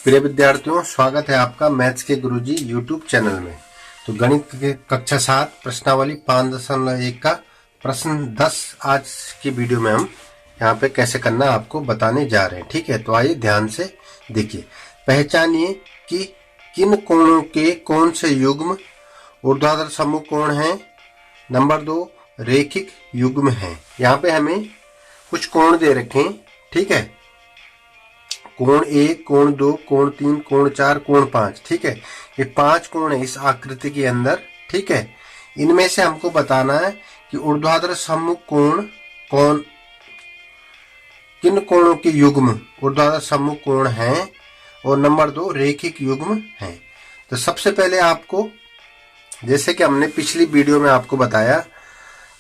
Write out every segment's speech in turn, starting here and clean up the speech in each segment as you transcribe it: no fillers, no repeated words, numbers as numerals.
प्रिय विद्यार्थियों, स्वागत है आपका मैथ्स के गुरुजी यूट्यूब चैनल में। तो गणित के कक्षा 7 प्रश्नावली 5.1 का प्रश्न 10 आज की वीडियो में हम यहाँ पे कैसे करना आपको बताने जा रहे हैं। ठीक है, तो आइए ध्यान से देखिए। पहचानिए कि किन कोणों के कौन से युग्म ऊर्ध्वाधर सम्मुख कोण हैं। नंबर 2, रेखिक युग्म हैं। यहाँ पे हमें कुछ कोण दे रखे हैं। ठीक है, कोण 1, कोण 2, कोण 3, कोण 4, कोण 5। ठीक है, ये 5 कोण है इस आकृति के अंदर। ठीक है, इनमें से हमको बताना है कि ऊर्ध्वाधर सम्मुख कोण कौन, किन कोणों के युग्म ऊर्ध्वाधर सम्मुख कोण हैं, और नंबर 2 रेखिक युग्म हैं। तो सबसे पहले आपको, जैसे कि हमने पिछली वीडियो में आपको बताया,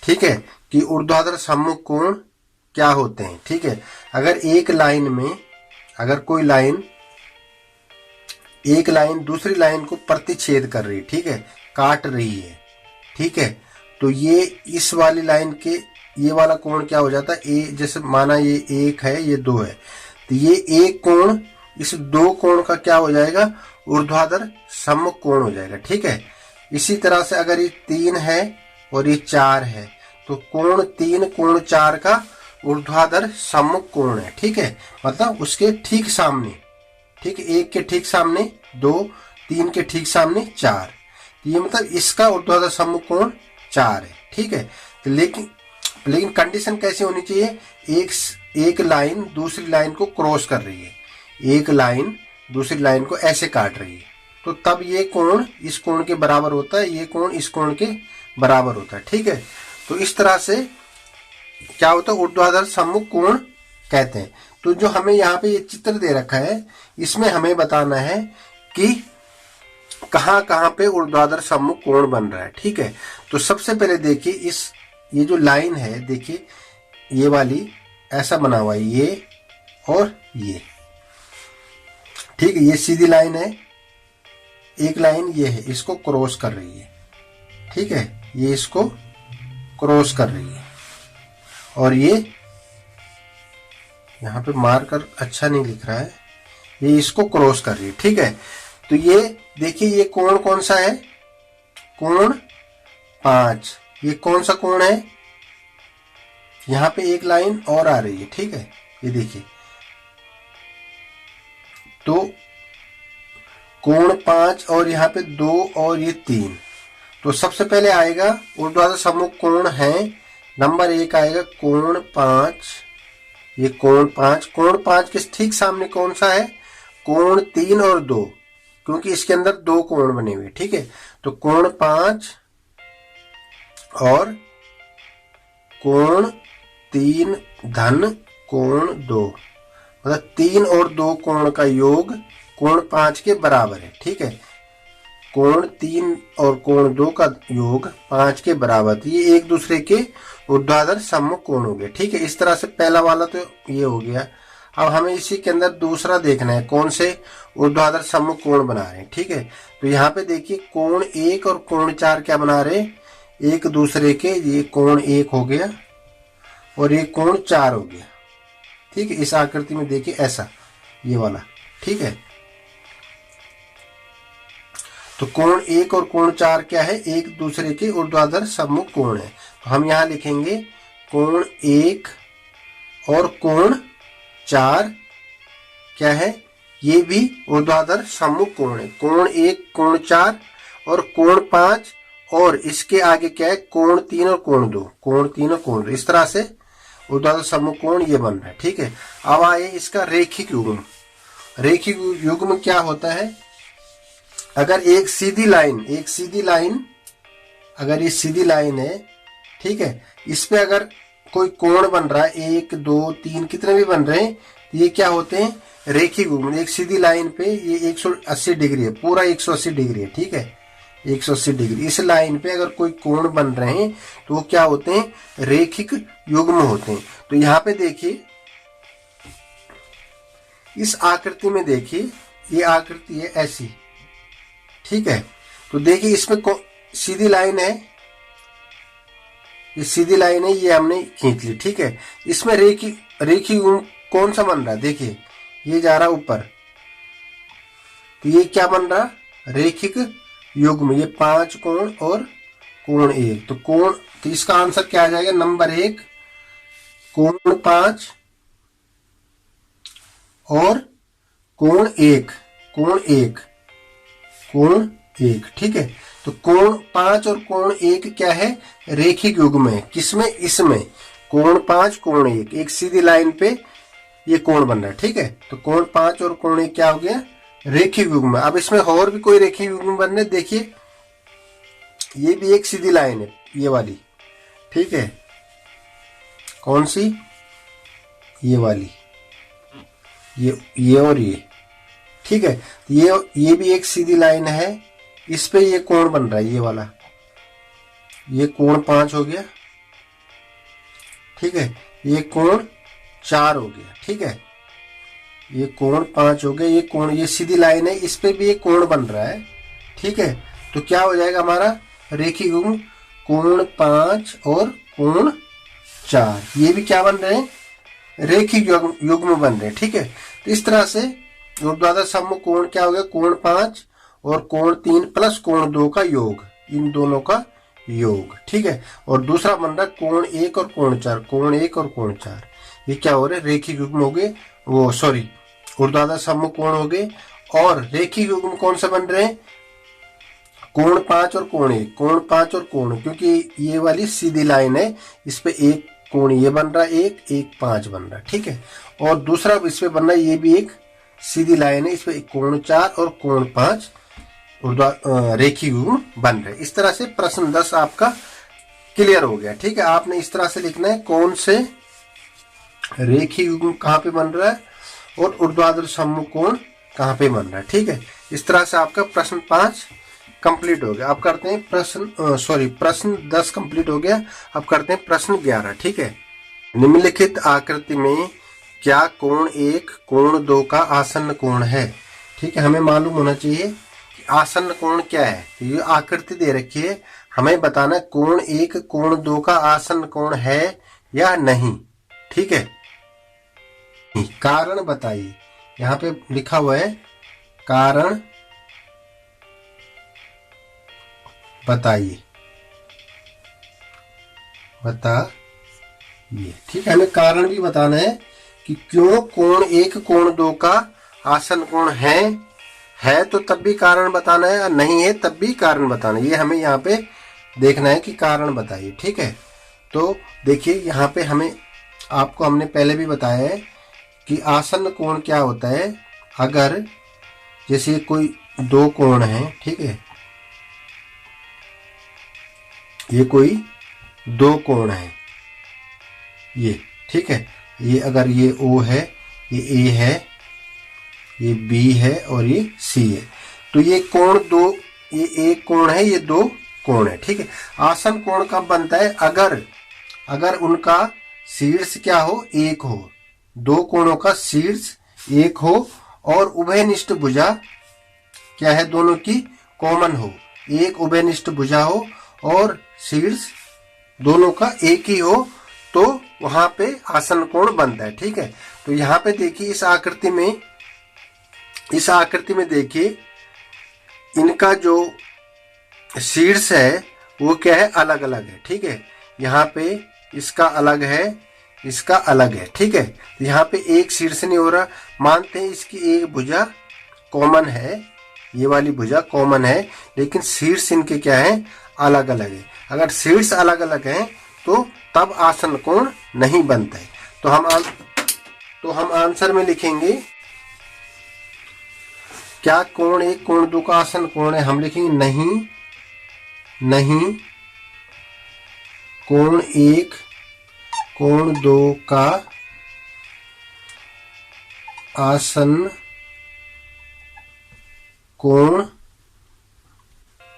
ठीक है, कि ऊर्ध्वाधर सम्मुख कोण क्या होते हैं। ठीक है, अगर एक लाइन में, अगर कोई लाइन, एक लाइन दूसरी लाइन को प्रतिच्छेद कर रही है, ठीक है, काट रही है, ठीक है, तो ये इस वाली लाइन के ये वाला कोण क्या हो जाता है, ए, जैसे माना ये 1 है, ये 2 है, तो ये एक कोण इस 2 कोण का क्या हो जाएगा, ऊर्ध्वाधर सम्मुख कोण हो जाएगा। ठीक है, इसी तरह से अगर ये 3 है और ये 4 है, तो कोण 3 कोण 4 का ऊर्ध्वाधर सम्मुख कोण है। ठीक है, मतलब उसके ठीक सामने, ठीक है, 1 के ठीक सामने 2, 3 के ठीक सामने 4, तो ये मतलब इसका ऊर्ध्वाधर सम्मुख कोण 4 है। ठीक है, तो लेकिन कंडीशन कैसी होनी चाहिए, एक लाइन दूसरी लाइन को क्रॉस कर रही है, एक लाइन दूसरी लाइन को ऐसे काट रही है, तो तब ये कोण इस कोण के बराबर होता है, ये कोण इस कोण के बराबर होता है। ठीक है, तो इस तरह से क्या होता है, ऊर्ध्वाधर सम्मुख कोण कहते हैं। तो जो हमें यहाँ पे ये चित्र दे रखा है, इसमें हमें बताना है कि कहाँ कहाँ पे ऊर्ध्वाधर सम्मुख कोण बन रहा है। ठीक है, तो सबसे पहले देखिए, ये जो लाइन है, देखिए ये वाली ऐसा बना हुआ है, ये और ये, ठीक है, ये सीधी लाइन है, एक लाइन ये है, इसको क्रॉस कर रही है। ठीक है, ये इसको क्रॉस कर रही है, और ये यहाँ पे मार्कर अच्छा नहीं लिख रहा है, ये इसको क्रॉस कर रही है। ठीक है, तो ये देखिए, ये कोण कौन सा है, कोण 5। ये कौन सा कोण है, यहाँ पे एक लाइन और आ रही है। ठीक है, ये देखिए, तो कोण 5 और यहाँ पे 2 और ये 3, तो सबसे पहले आएगा ऊर्ध्वाधर सम्मुख कोण है, नंबर 1 आएगा कोण 5। ये कोण 5, कोण 5 के ठीक सामने कौन सा है, कोण 3 और 2, क्योंकि इसके अंदर 2 कोण बने हुए। ठीक है, तो कोण 5 और कोण 3 धन कोण 2, मतलब 3 और 2 कोण का योग कोण 5 के बराबर है। ठीक है, कोण 3 और कोण 2 का योग 5 के बराबर, ये एक दूसरे के ऊर्ध्वाधर सम्मुख कोण हो गए। ठीक है, इस तरह से पहला वाला तो ये हो गया। अब हमें इसी के अंदर दूसरा देखना है, कौन से ऊर्ध्वाधर सम्मुख कोण बना रहे हैं। ठीक है, तो यहाँ पे देखिए, कोण 1 और कोण 4 क्या बना रहे हैं, एक दूसरे के, ये कोण 1 हो गया और ये कोण 4 हो गया। ठीक है, इस आकृति में देखिए ऐसा, ये वाला। ठीक है, तो कोण 1 और कोण 4 क्या है, एक दूसरे के ऊर्ध्वाधर सम्मुख कोण है। तो हम यहाँ लिखेंगे कोण 1 और कोण 4 क्या है, ये भी ऊर्ध्वाधर सम्मुख कोण है। कोण 1 कोण 4 और कोण 5, और इसके आगे क्या है, कोण 3 और कोण 2, कोण 3 और कोण 2, इस तरह से ऊर्ध्वाधर सम्मुख कोण ये बन रहा है। ठीक है, अब आए इसका रेखिक युग्म। रेखिक युग्म क्या होता है, अगर एक सीधी लाइन, अगर ये सीधी लाइन है, ठीक है, इस पे अगर कोई कोण बन रहा है, 1 2 3 कितने भी बन रहे हैं, ये क्या होते हैं, रेखिक युग्म। एक सीधी लाइन पे ये 180 डिग्री है, पूरा 180 डिग्री है। ठीक है, 180 डिग्री इस लाइन पे अगर कोई कोण बन रहे हैं, तो वो क्या होते हैं, रेखिक युग्म होते हैं। तो यहाँ पे देखिए, इस आकृति में देखिए, ये आकृति है ऐसी। ठीक है, तो देखिए इसमें सीधी लाइन है, ये सीधी लाइन है, ये हमने खींच ली। ठीक है, इसमें रेखी कौन सा बन रहा है, देखिए ये जा रहा ऊपर, तो ये क्या बन रहा, रेखिक युग्म। ये 5 कोण और कोण 1, तो कोण, तो इसका आंसर क्या आ जाएगा, नंबर 1 कोण 5 और कोण 1, कोण 1, कोण 1। ठीक है, तो कोण 5 और कोण 1 क्या है, रेखिक युग्म है। किसमें, इसमें कोण 5 कोण 1, एक सीधी लाइन पे ये कोण बन रहा है। ठीक है, तो कोण 5 और कोण 1 क्या हो गया, रेखिक युग्म। अब इसमें और भी कोई रेखिक युग्म बन रहे, देखिए ये भी एक सीधी लाइन है, ये वाली। ठीक है, कौन सी, ये वाली, ये और ये। ठीक है, ये भी एक सीधी लाइन है, इस पे ये कोण बन रहा है, ये वाला, ये कोण 5 हो गया। ठीक है, ये कोण 4 हो गया। ठीक है, ये कोण 5 हो गया, ये कोण, ये सीधी लाइन है, इस पे भी एक कोण बन रहा है। ठीक है, तो क्या हो जाएगा हमारा रेखिक युग्म, कोण 5 और कोण 4, ये भी क्या बन रहे हैं, रेखिक युग्म बन रहे हैं। ठीक है, तो इस तरह से ऊर्ध्वाधर सम्मुख कोण क्या हो गया, कोण 5 और कोण 3 प्लस कोण 2 का योग, इन दोनों का योग। ठीक है, और दूसरा बन रहा कोण 1 और कोण 4, कोण 1 और कोण 4, ये क्या हो रहे, रेखिक युग्म हो गए, वो सॉरी ऊर्ध्वाधर सम्मुख कोण हो गए। और रेखिक युग्म कौन से बन रहे हैं, कोण 5 और कोण 1, कोण 5 और कोण, क्योंकि ये वाली सीधी लाइन है, इस पे एक कोण ये बन रहा है, एक 5 बन रहा है। ठीक है, और दूसरा इस पे बन रहा है, ये भी एक सीधी लाइन है, इस पे कोण 4 और कोण 5 रेखिक युग्म बन रहे। इस तरह से प्रश्न 10 आपका क्लियर हो गया। ठीक है, आपने इस तरह से लिखना है, कौन से रेखिक युग्म कहाँ पे बन रहा है और ऊर्ध्वाधर सम्मुख कोण कहाँ पे बन रहा है। ठीक है, इस तरह से आपका प्रश्न 5 कंप्लीट हो गया। अब करते हैं प्रश्न 10 कंप्लीट हो गया। अब करते हैं प्रश्न 11। ठीक है, निम्नलिखित आकृति में क्या कोण 1 कोण 2 का आसन्न कोण है। ठीक है, हमें मालूम होना चाहिए कि आसन्न कोण क्या है। तो ये आकृति दे रखी है, हमें बताना कोण 1 कोण 2 का आसन्न कोण है या नहीं। ठीक है, कारण बताइए, यहाँ पे लिखा हुआ है कारण बताइए, ठीक है, हमें कारण भी बताना है कि क्यों कोण 1 कोण 2 का आसन्न कोण है तो तब भी कारण बताना है, और नहीं है तब भी कारण बताना है। ये हमें यहाँ पे देखना है कि कारण बताइए। ठीक है, तो देखिए यहाँ पे हमने पहले भी बताया है कि आसन्न कोण क्या होता है। अगर जैसे कोई 2 कोण है, ठीक है, ये कोई 2 कोण है, ये, ठीक है, ये अगर ये O है, ये A है, ये B है और ये C है, तो ये कोण 2, ये एक कोण है, ये 2 कोण है। ठीक है, आसन्न कोण कब बनता है, अगर उनका शीर्ष क्या हो, 1 हो, 2 कोणों का शीर्ष 1 हो और उभयनिष्ठ भुजा क्या है, दोनों की कॉमन हो, एक उभयनिष्ठ भुजा हो और शीर्ष दोनों का एक ही हो, तो वहां पे आसन्न कोण बनता है। ठीक है, तो यहाँ पे देखिए इस आकृति में देखिए इनका जो शीर्ष है वो क्या है, अलग अलग है। ठीक है, यहाँ पे इसका अलग है, इसका अलग है। ठीक है, तो यहाँ पे एक शीर्ष नहीं हो रहा, मानते हैं इसकी एक भुजा कॉमन है, ये वाली भुजा कॉमन है, लेकिन शीर्ष इनके क्या है, अलग अलग है। अगर शीर्ष अलग अलग है तो तब आसन्न कोण नहीं बनता है। तो हम आंसर में लिखेंगे क्या कोण 1 कोण 2 का आसन्न कोण है, हम लिखेंगे नहीं कोण 1 कोण 2 का आसन्न कोण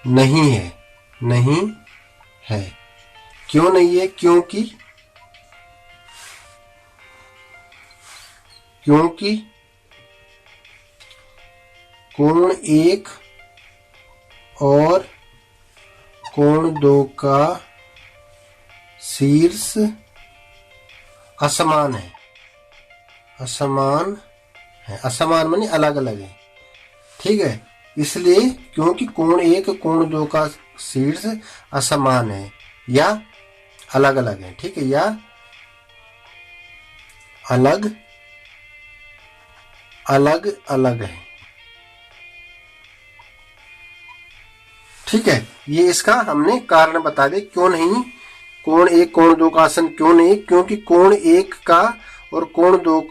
नहीं है। क्यों नहीं है, क्योंकि कोण 1 और कोण 2 का शीर्ष असमान है। असमान माने अलग अलग है, ठीक है, इसलिए क्योंकि कोण 1 कोण 2 का शीर्ष असमान है या अलग अलग है। ठीक है, या अलग अलग अलग है। ठीक है, ये इसका हमने कारण बता दे क्यों नहीं कोण 1 कोण 2 का आसन क्यों नहीं, क्योंकि कोण 1 का और कोण 2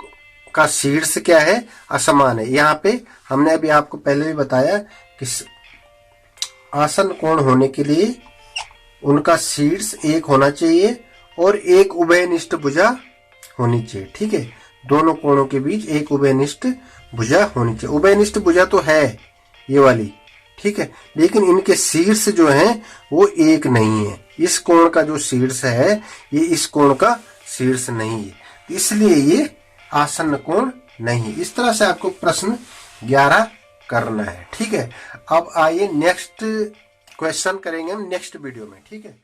का शीर्ष क्या है, असमान है। यहाँ पे हमने अभी आपको पहले भी बताया कि आसन कोण होने के लिए उनका शीर्ष एक होना चाहिए और एक उभयनिष्ठ भुजा होनी चाहिए। ठीक है, दोनों कोणों के बीच एक उभयनिष्ठ भुजा होनी चाहिए। उभयनिष्ठ भुजा तो है ये वाली, ठीक है, लेकिन इनके शीर्ष जो हैं वो एक नहीं है। इस कोण का जो शीर्ष है ये इस कोण का शीर्ष नहीं है, इसलिए ये आसन्न कोण नहीं। इस तरह से आपको प्रश्न 11 करना है। ठीक है, अब आइए नेक्स्ट क्वेश्चन करेंगे हम नेक्स्ट वीडियो में। ठीक है।